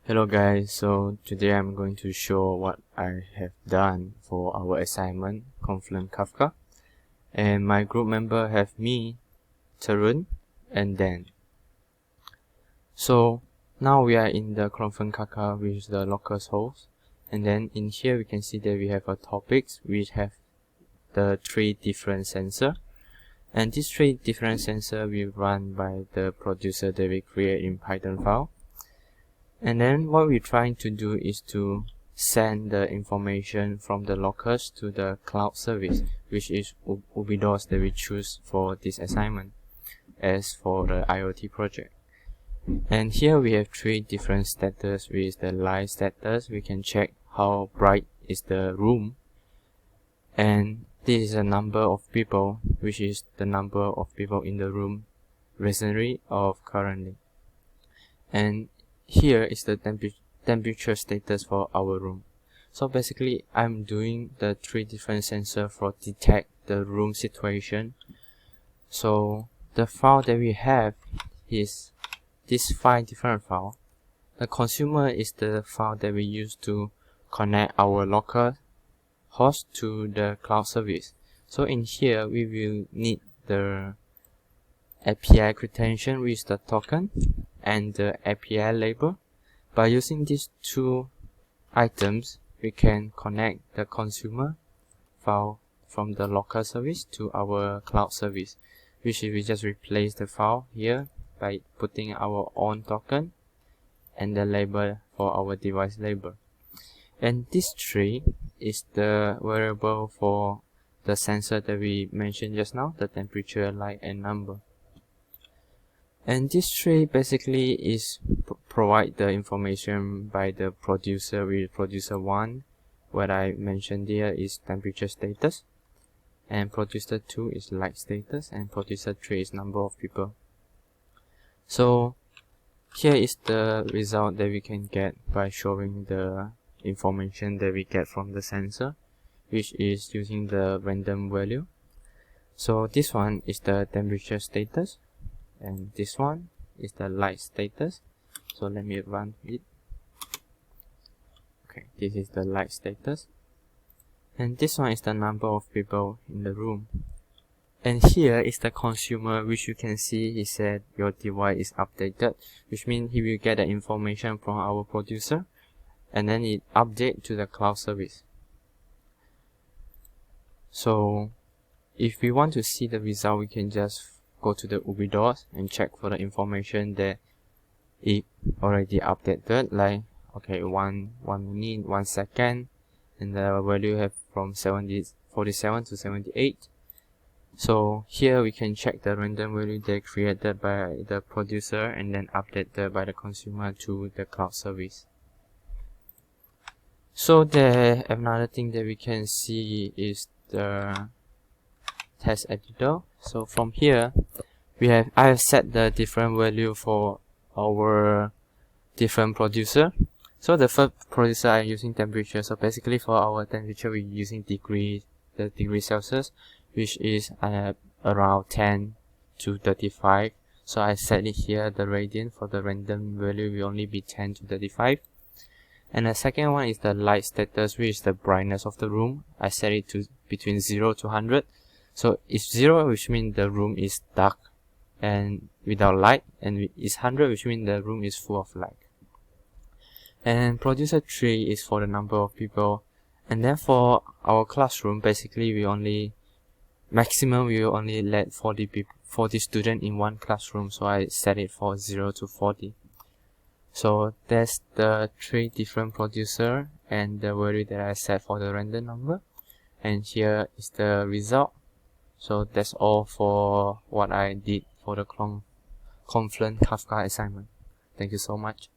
Hello guys, so today I'm going to show what I have done for our assignment, Confluent Kafka. And my group member have me, Tarun, and Dan. So now we are in the Confluent Kafka with the locus host. And then in here we can see that we have a topics which have the 3 different sensors. And these 3 different sensors will run by the producer that we create in Python file. And then what we're trying to do is to send the information from the locus to the cloud service, which is Ubidots that we choose for this assignment as for the IoT project. And here we have 3 different status. With the light status, we can check how bright is the room, and this is a number of people, which is the number of people in the room recently or currently. And here is the temperature status for our room. So basically I'm doing the 3 different sensors for detect the room situation. So the file that we have is this 5 different file. The consumer is the file that we use to connect our local host to the cloud service. So in here we will need the API credential, which is the token, and the API label. By using these 2 items, we can connect the consumer file from the local service to our cloud service, which we just replace the file here by putting our own token and the label for our device label. And this 3 is the variable for the sensor that we mentioned just now, the temperature, light, and number. And this 3 basically is provide the information by the producer. With producer 1, what I mentioned here is temperature status, and producer 2 is light status, and producer 3 is number of people. So here is the result that we can get by showing the information that we get from the sensor, which is using the random value. So this one is the temperature status, and this one is the light status. So let me run it. Okay, this is the light status, and this one is the number of people in the room. And here is the consumer, which you can see he said your device is updated, which means he will get the information from our producer and then it update to the cloud service. So if we want to see the result, we can just go to the Ubidots and check for the information that it already updated, like okay, 1 minute, 1 second, and the value have from 47 to 78. So here we can check the random value they created by the producer and then updated by the consumer to the cloud service. So the another thing that we can see is the test editor. So from here I have set the different value for our different producer. So the first producer I'm using temperature. So basically for our temperature we're using degree Celsius, which is around 10 to 35. So I set it here, the radian for the random value will only be 10 to 35. And the second one is the light status, which is the brightness of the room. I set it to between 0 to 100. So it's 0, which means the room is dark and without light, and it's 100, which means the room is full of light. And producer 3 is for the number of people. And then for our classroom, basically we only will only let 40 students in one classroom, so I set it for 0 to 40. So that's the 3 different producer and the value that I set for the random number, and here is the result. So that's all for what I did for the Confluent Kafka assignment. Thank you so much.